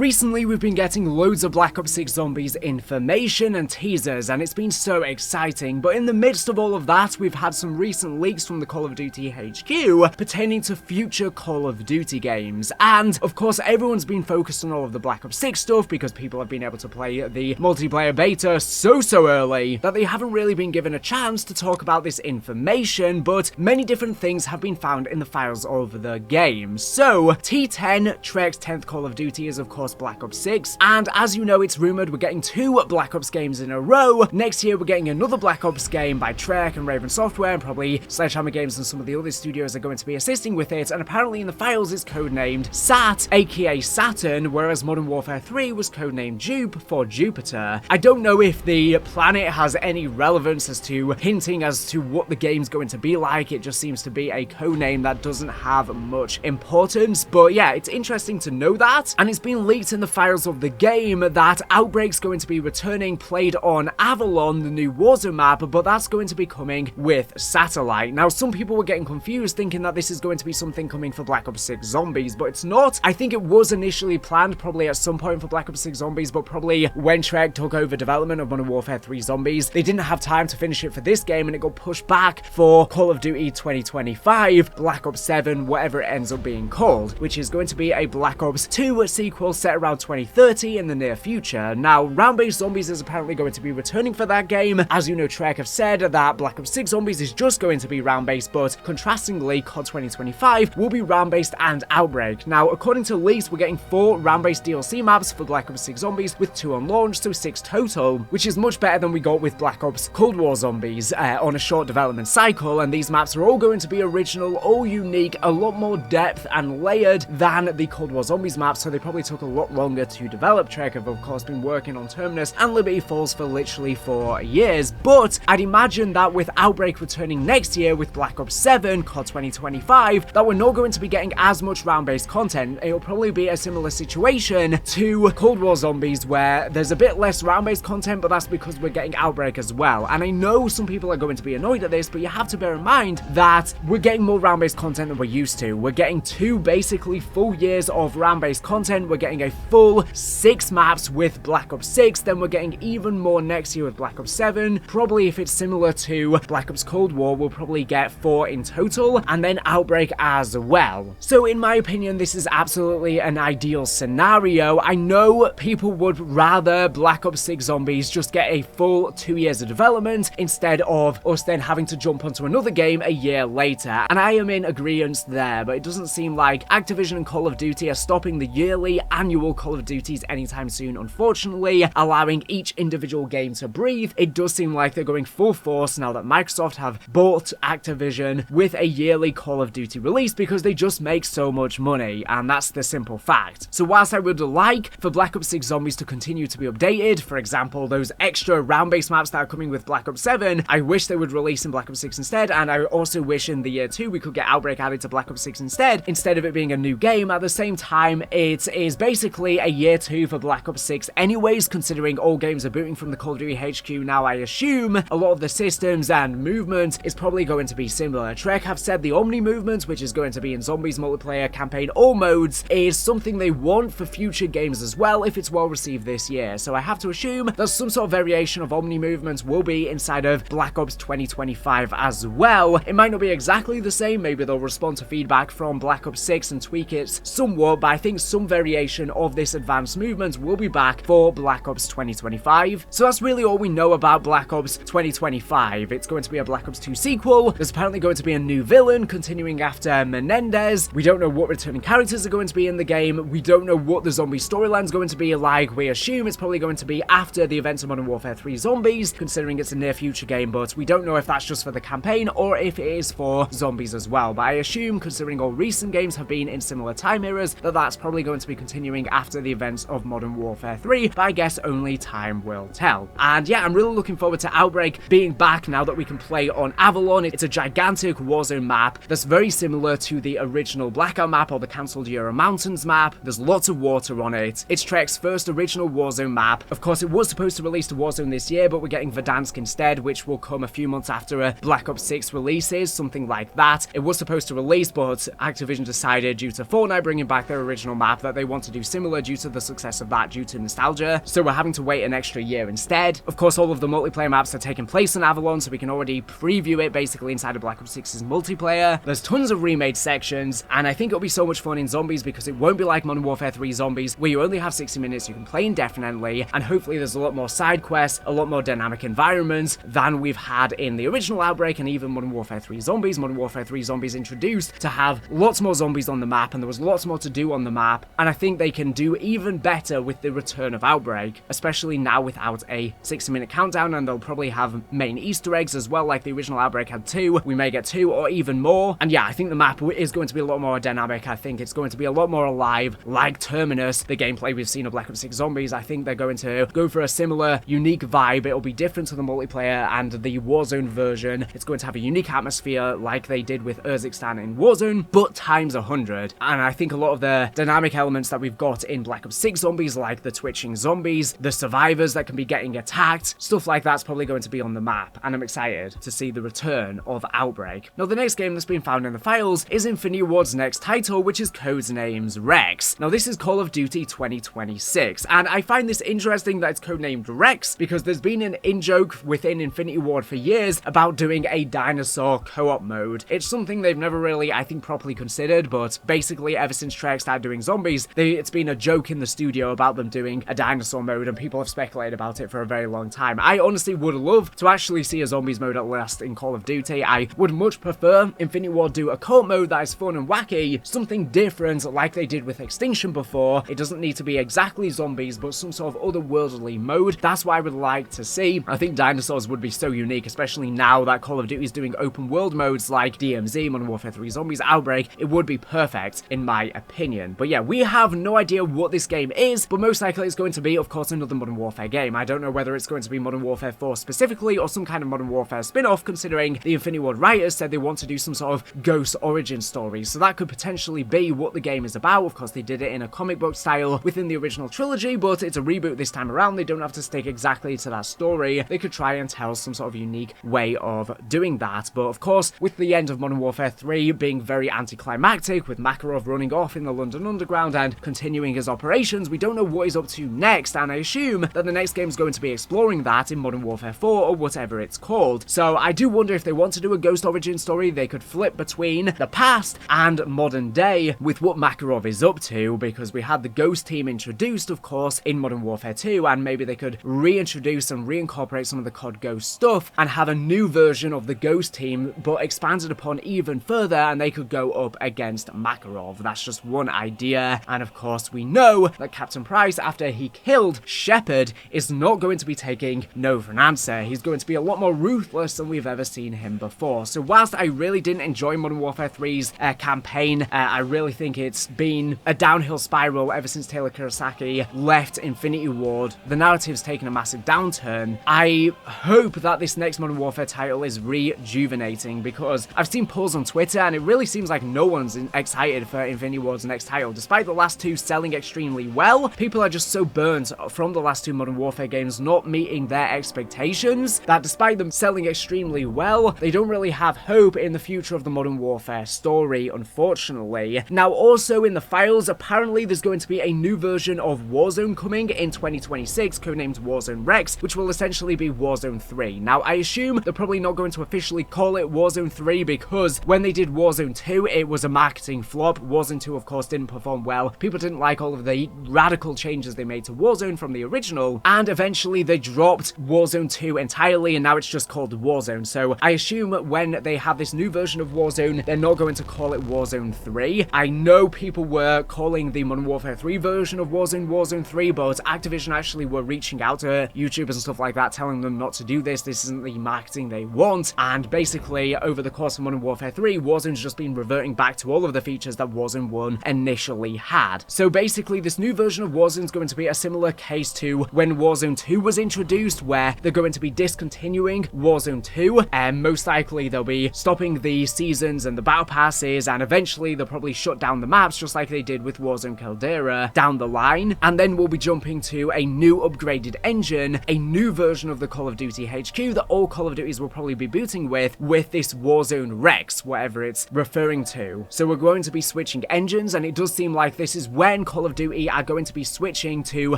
Recently, we've been getting loads of Black Ops 6 Zombies information and teasers, and it's been so exciting, but in the midst of all of that, we've had some recent leaks from the Call of Duty HQ pertaining to future Call of Duty games, and of course everyone's been focused on all of the Black Ops 6 stuff because people have been able to play the multiplayer beta so early that they haven't really been given a chance to talk about this information, but many different things have been found in the files of the game. So, T10, Trek's 10th Call of Duty, is of course Black Ops 6, and as you know, it's rumored we're getting 2 Black Ops games in a row. Next year we're getting another Black Ops game by Trek and Raven Software, and probably Sledgehammer Games and some of the other studios are going to be assisting with it, and apparently in the files it's codenamed SAT, aka Saturn, whereas Modern Warfare 3 was codenamed Jupe for Jupiter. I don't know if the planet has any relevance as to hinting as to what the game's going to be like. It just seems to be a codename that doesn't have much importance, but yeah, it's interesting to know that, and it's been leaked in the files of the game that Outbreak's going to be returning, played on Avalon, the new Warzone map, but that's going to be coming with Satellite. Now, some people were getting confused thinking that this is going to be something coming for Black Ops 6 Zombies, but it's not. I think it was initially planned probably at some point for Black Ops 6 Zombies, but probably when Trek took over development of Modern Warfare 3 Zombies, they didn't have time to finish it for this game, and it got pushed back for Call of Duty 2025, Black Ops 7, whatever it ends up being called, which is going to be a Black Ops 2 sequel set around 2030 in the near future. Now, Round-Based Zombies is apparently going to be returning for that game. As you know, Trek have said that Black Ops 6 Zombies is just going to be round-based, but contrastingly, COD 2025 will be round-based and Outbreak. Now, according to leaks, we're getting 4 round-based DLC maps for Black Ops 6 Zombies, with 2 on launch, so 6 total, which is much better than we got with Black Ops Cold War Zombies on a short development cycle, and these maps are all going to be original, all unique, a lot more depth and layered than the Cold War Zombies maps, so they probably took a lot longer to develop. Trek have of course been working on Terminus and Liberty Falls for literally 4 years, but I'd imagine that with Outbreak returning next year with Black Ops 7, COD 2025, that we're not going to be getting as much round-based content. It'll probably be a similar situation to Cold War Zombies, where there's a bit less round-based content, but that's because we're getting Outbreak as well. And I know some people are going to be annoyed at this, but you have to bear in mind that we're getting more round-based content than we're used to. We're getting 2 basically full years of round-based content. We're getting a full 6 maps with Black Ops 6, then we're getting even more next year with Black Ops 7. Probably if it's similar to Black Ops Cold War, we'll probably get 4 in total, and then Outbreak as well. So in my opinion, this is absolutely an ideal scenario. I know people would rather Black Ops 6 Zombies just get a full 2 years of development instead of us then having to jump onto another game a year later, and I am in agreement there, but it doesn't seem like Activision and Call of Duty are stopping the yearly annual Call of Duties anytime soon, unfortunately, allowing each individual game to breathe. It does seem like they're going full force now that Microsoft have bought Activision with a yearly Call of Duty release because they just make so much money, and that's the simple fact. So whilst I would like for Black Ops 6 Zombies to continue to be updated, for example, those extra round-based maps that are coming with Black Ops 7, I wish they would release in Black Ops 6 instead, and I also wish in the year 2 we could get Outbreak added to Black Ops 6 instead of it being a new game. At the same time, it is basically a year 2 for Black Ops 6 anyways, considering all games are booting from the Call of Duty HQ now. I assume a lot of the systems and movement is probably going to be similar. Trek have said the Omni movement, which is going to be in Zombies multiplayer, campaign, all modes, is something they want for future games as well if it's well received this year, so I have to assume that some sort of variation of Omni movements will be inside of Black Ops 2025 as well. It might not be exactly the same, maybe they'll respond to feedback from Black Ops 6 and tweak it somewhat, but I think some variation of this advanced movement will be back for Black Ops 2025. So that's really all we know about Black Ops 2025. It's going to be a Black Ops 2 sequel. There's apparently going to be a new villain continuing after Menendez. We don't know what returning characters are going to be in the game. We don't know what the zombie storyline is going to be like. We assume it's probably going to be after the events of Modern Warfare 3 Zombies, considering it's a near future game, but we don't know if that's just for the campaign or if it is for Zombies as well. But I assume, considering all recent games have been in similar time eras, that that's probably going to be continuing after the events of Modern Warfare 3, but I guess only time will tell. And yeah, I'm really looking forward to Outbreak being back now that we can play on Avalon. It's a gigantic Warzone map that's very similar to the original Blackout map or the cancelled Euro Mountains map. There's lots of water on it. It's Trek's first original Warzone map. Of course, it was supposed to release to Warzone this year, but we're getting Verdansk instead, which will come a few months after Black Ops 6 releases, something like that. It was supposed to release, but Activision decided, due to Fortnite bringing back their original map, that they want to do similar due to the success of that due to nostalgia, so we're having to wait an extra year instead. Of course, all of the multiplayer maps are taking place on Avalon, so we can already preview it basically inside of Black Ops 6's multiplayer. There's tons of remade sections, and I think it'll be so much fun in Zombies because it won't be like Modern Warfare 3 Zombies, where you only have 60 minutes you can play indefinitely, and hopefully there's a lot more side quests, a lot more dynamic environments than we've had in the original Outbreak and even Modern Warfare 3 Zombies. Modern Warfare 3 Zombies introduced to have lots more zombies on the map, and there was lots more to do on the map, and I think they can do even better with the return of Outbreak, especially now without a 60-minute countdown, and they'll probably have main Easter eggs as well, like the original Outbreak had 2. We may get 2 or even more, and yeah, I think the map is going to be a lot more dynamic. I think it's going to be a lot more alive, like Terminus, the gameplay we've seen of Black Ops 6 Zombies. I think they're going to go for a similar unique vibe. It'll be different to the multiplayer and the Warzone version. It's going to have a unique atmosphere like they did with Urzikstan in Warzone, but times 100. And I think a lot of the dynamic elements that we've got in Black Ops 6 Zombies, like the twitching zombies, the survivors that can be getting attacked, stuff like that's probably going to be on the map, and I'm excited to see the return of Outbreak. Now, the next game that's been found in the files is Infinity Ward's next title, which is codenamed Rex. Now, this is Call of Duty 2026, and I find this interesting that it's codenamed Rex because there's been an in-joke within Infinity Ward for years about doing a dinosaur co-op mode. It's something they've never really, I think, properly considered, but basically ever since Treyarch started doing Zombies, it's been a joke in the studio about them doing a dinosaur mode, and people have speculated about it for a very long time. I honestly would love to actually see a Zombies mode at last in Call of Duty. I would much prefer Infinity Ward do a co-op mode that is fun and wacky, something different like they did with Extinction before. It doesn't need to be exactly Zombies, but some sort of otherworldly mode. That's what I would like to see. I think dinosaurs would be so unique, especially now that Call of Duty is doing open world modes like DMZ, Modern Warfare 3 Zombies, Outbreak. It would be perfect in my opinion. But yeah, we have no idea what this game is, but most likely it's going to be, of course, another Modern Warfare game. I don't know whether it's going to be Modern Warfare 4 specifically or some kind of Modern Warfare spin-off, considering the Infinity Ward writers said they want to do some sort of ghost origin story, so that could potentially be what the game is about. Of course, they did it in a comic book style within the original trilogy, but it's a reboot this time around. They don't have to stick exactly to that story. They could try and tell some sort of unique way of doing that, but of course, with the end of Modern Warfare 3 being very anticlimactic, with Makarov running off in the London Underground and continuing his operations, we don't know what he's up to next, and I assume that the next game is going to be exploring that in Modern Warfare 4 or whatever it's called. So I do wonder if they want to do a ghost origin story, they could flip between the past and modern day with what Makarov is up to, because we had the Ghost team introduced, of course, in Modern Warfare 2, and maybe they could reintroduce and reincorporate some of the COD Ghost stuff and have a new version of the Ghost team, but expanded upon even further, and they could go up against Makarov. That's just one idea, and of course we know that Captain Price, after he killed Shepard, is not going to be taking no for an answer. He's going to be a lot more ruthless than we've ever seen him before. So whilst I really didn't enjoy Modern Warfare 3's campaign, I really think it's been a downhill spiral ever since Taylor Kurosaki left Infinity Ward. The narrative's taken a massive downturn. I hope that this next Modern Warfare title is rejuvenating, because I've seen polls on Twitter and it really seems like no one's excited for Infinity Ward's next title. Despite the last two selling extremely well, people are just so burnt from the last two Modern Warfare games not meeting their expectations that despite them selling extremely well, they don't really have hope in the future of the Modern Warfare story, unfortunately. Now, also in the files, apparently there's going to be a new version of Warzone coming in 2026, codenamed Warzone Rex, which will essentially be Warzone 3. Now, I assume they're probably not going to officially call it Warzone 3 because when they did Warzone 2, it was a marketing flop. Warzone 2, of course, didn't perform well. People didn't like all of the radical changes they made to Warzone from the original, and eventually they dropped Warzone 2 entirely, and now it's just called Warzone. So I assume when they have this new version of Warzone, they're not going to call it Warzone 3. I know people were calling the Modern Warfare 3 version of Warzone 3, but Activision actually were reaching out to YouTubers and stuff like that, telling them not to do this. This isn't the marketing they want. And basically, over the course of Modern Warfare 3, Warzone's just been reverting back to all of the features that Warzone 1 initially had. So basically, this new version of Warzone's going to be a similar case to when Warzone 2 was introduced, where they're going to be discontinuing Warzone 2, and most likely they'll be stopping the seasons and the battle passes, and eventually they'll probably shut down the maps just like they did with Warzone Caldera down the line, and then we'll be jumping to a new upgraded engine, a new version of the Call of Duty HQ that all Call of Duties will probably be booting with this Warzone Rex, whatever it's referring to. So we're going to be switching engines, and it does seem like this is where gen Call of Duty are going to be switching to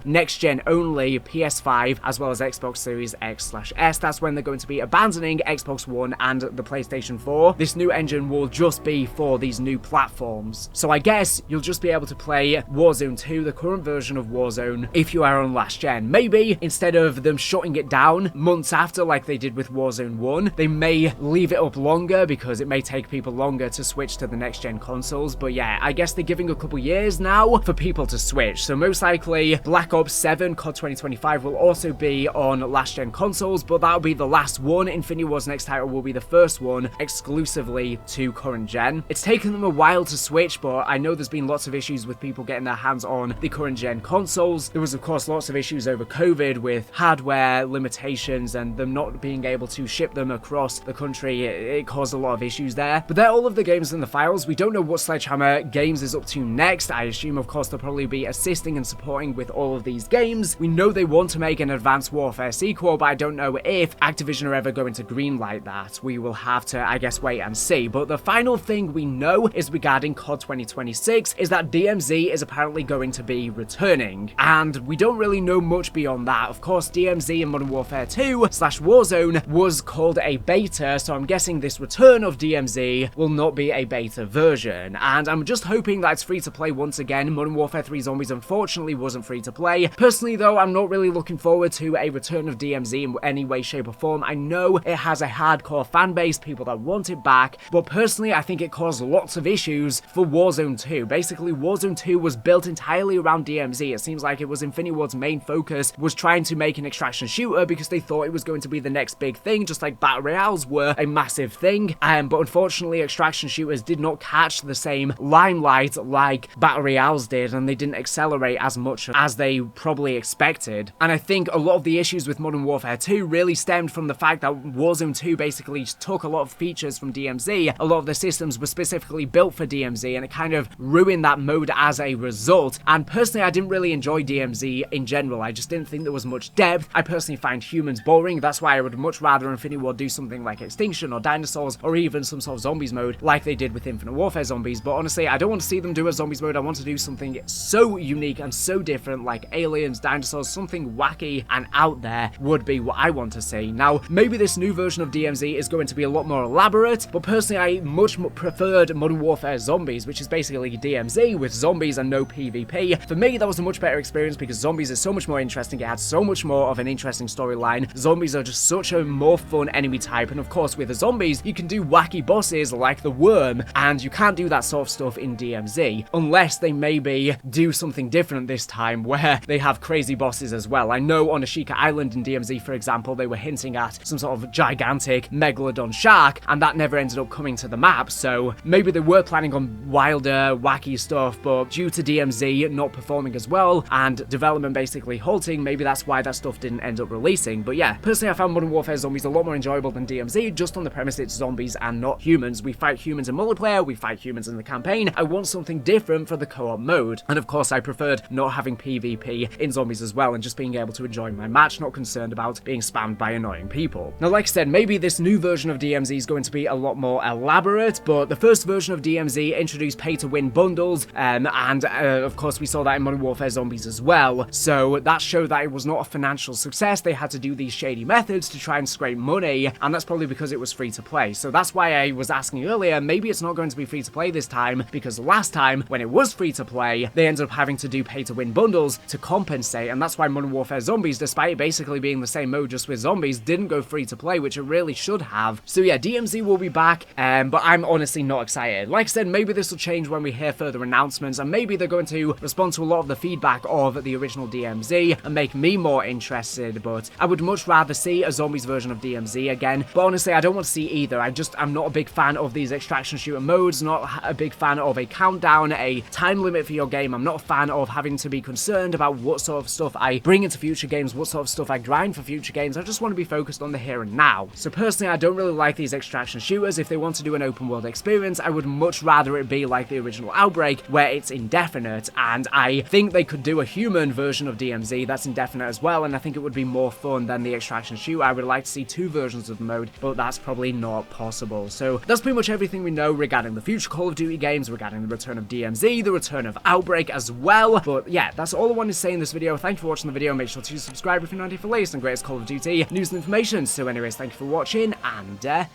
next gen only PS5 as well as Xbox Series X/S. That's when they're going to be abandoning Xbox One and the PlayStation 4. This new engine will just be for these new platforms. So I guess you'll just be able to play Warzone 2, the current version of Warzone, if you are on last gen. Maybe instead of them shutting it down months after like they did with Warzone 1, they may leave it up longer because it may take people longer to switch to the next gen consoles. But yeah, I guess they're giving a couple years now for people to switch. So most likely Black Ops 7 COD 2025 will also be on last gen consoles, but that'll be the last one. Infinity Ward's next title will be the first one exclusively to current gen. It's taken them a while to switch, but I know there's been lots of issues with people getting their hands on the current gen consoles. There was of course lots of issues over COVID with hardware limitations and them not being able to ship them across the country. It caused a lot of issues there. But they're all of the games in the files. We don't know what Sledgehammer Games is up to next. I assume of course they'll probably be assisting and supporting with all of these games. We know they want to make an Advanced Warfare sequel, but I don't know if Activision are ever going to greenlight that. We will have to, I guess, wait and see. But the final thing we know is regarding COD 2026 is that DMZ is apparently going to be returning, and we don't really know much beyond that. Of course, DMZ in Modern Warfare 2/Warzone was called a beta, so I'm guessing this return of DMZ will not be a beta version, and I'm just hoping that it's free to play once again. Modern Warfare 3 Zombies unfortunately wasn't free to play. Personally though, I'm not really looking forward to a return of DMZ in any way, shape or form. I know it has a hardcore fan base, people that want it back, but personally I think it caused lots of issues for Warzone 2. Basically, Warzone 2 was built entirely around DMZ. It seems like it was Infinity Ward's main focus was trying to make an extraction shooter because they thought it was going to be the next big thing, just like Battle Royales were a massive thing. But unfortunately, extraction shooters did not catch the same limelight like Battle Royales did, and they didn't accelerate as much as they probably expected. And I think a lot of the issues with Modern Warfare 2 really stemmed from the fact that Warzone 2 basically took a lot of features from DMZ. A lot of the systems were specifically built for DMZ, and it kind of ruined that mode as a result. And personally, I didn't really enjoy DMZ in general. I just didn't think there was much depth. I personally find humans boring. That's why I would much rather Infinity Ward do something like Extinction or Dinosaurs, or even some sort of zombies mode like they did with Infinite Warfare Zombies. But honestly, I don't want to see them do a zombies mode. I want to do something so unique and so different, like aliens, dinosaurs, something wacky and out there would be what I want to see. Now, maybe this new version of DMZ is going to be a lot more elaborate, but personally I much preferred Modern Warfare Zombies, which is basically DMZ with zombies and no PvP. For me, that was a much better experience because zombies is so much more interesting. It had so much more of an interesting storyline. Zombies are just such a more fun enemy type, and of course with the zombies you can do wacky bosses like the worm, and you can't do that sort of stuff in DMZ unless they maybe do something different this time where they have crazy bosses as well. I know on Ashika Island in DMZ, for example, they were hinting at some sort of gigantic megalodon shark, and that never ended up coming to the map. So maybe they were planning on wilder, wacky stuff, but due to DMZ not performing as well and development basically halting, maybe that's why that stuff didn't end up releasing. But yeah, personally I found Modern Warfare Zombies a lot more enjoyable than DMZ, just on the premise it's zombies and not humans. We fight humans in multiplayer, we fight humans in the campaign. I want something different for the co-op mode, and of course I preferred not having PvP in zombies as well and just being able to enjoy my match, not concerned about being spammed by annoying people. Now, like I said, maybe this new version of DMZ is going to be a lot more elaborate, but the first version of DMZ introduced pay-to-win bundles, and of course we saw that in Modern Warfare Zombies as well, so that showed that it was not a financial success. They had to do these shady methods to try and scrape money, and that's probably because it was free to play. So that's why I was asking earlier, maybe it's not going to be free to play this time, because last time when it was free to play, they ended up having to do pay-to-win bundles to compensate, and that's why Modern Warfare Zombies, despite it basically being the same mode just with zombies, didn't go free to play, which it really should have. So yeah, DMZ will be back, but I'm honestly not excited. Like I said, maybe this will change when we hear further announcements, and maybe they're going to respond to a lot of the feedback of the original DMZ and make me more interested, but I would much rather see a zombies version of DMZ again. But honestly, I don't want to see either. I'm not a big fan of these extraction shooter modes, not a big fan of a countdown, a time limit for your game. I'm not a fan of having to be concerned about what sort of stuff I bring into future games, what sort of stuff I grind for future games. I just want to be focused on the here and now. So personally, I don't really like these extraction shooters. If they want to do an open world experience, I would much rather it be like the original Outbreak, where it's indefinite, and I think they could do a human version of DMZ that's indefinite as well, and I think it would be more fun than the extraction shooter. I would like to see two versions of the mode, but that's probably not possible. So that's pretty much everything we know regarding the future Call of Duty games, regarding the return of DMZ, the return of Outbreak as well. But yeah, that's all I wanted to say in this video. Thank you for watching the video. Make sure to subscribe if you're not here for latest and greatest Call of Duty news and information. So anyways, thank you for watching, and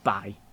bye.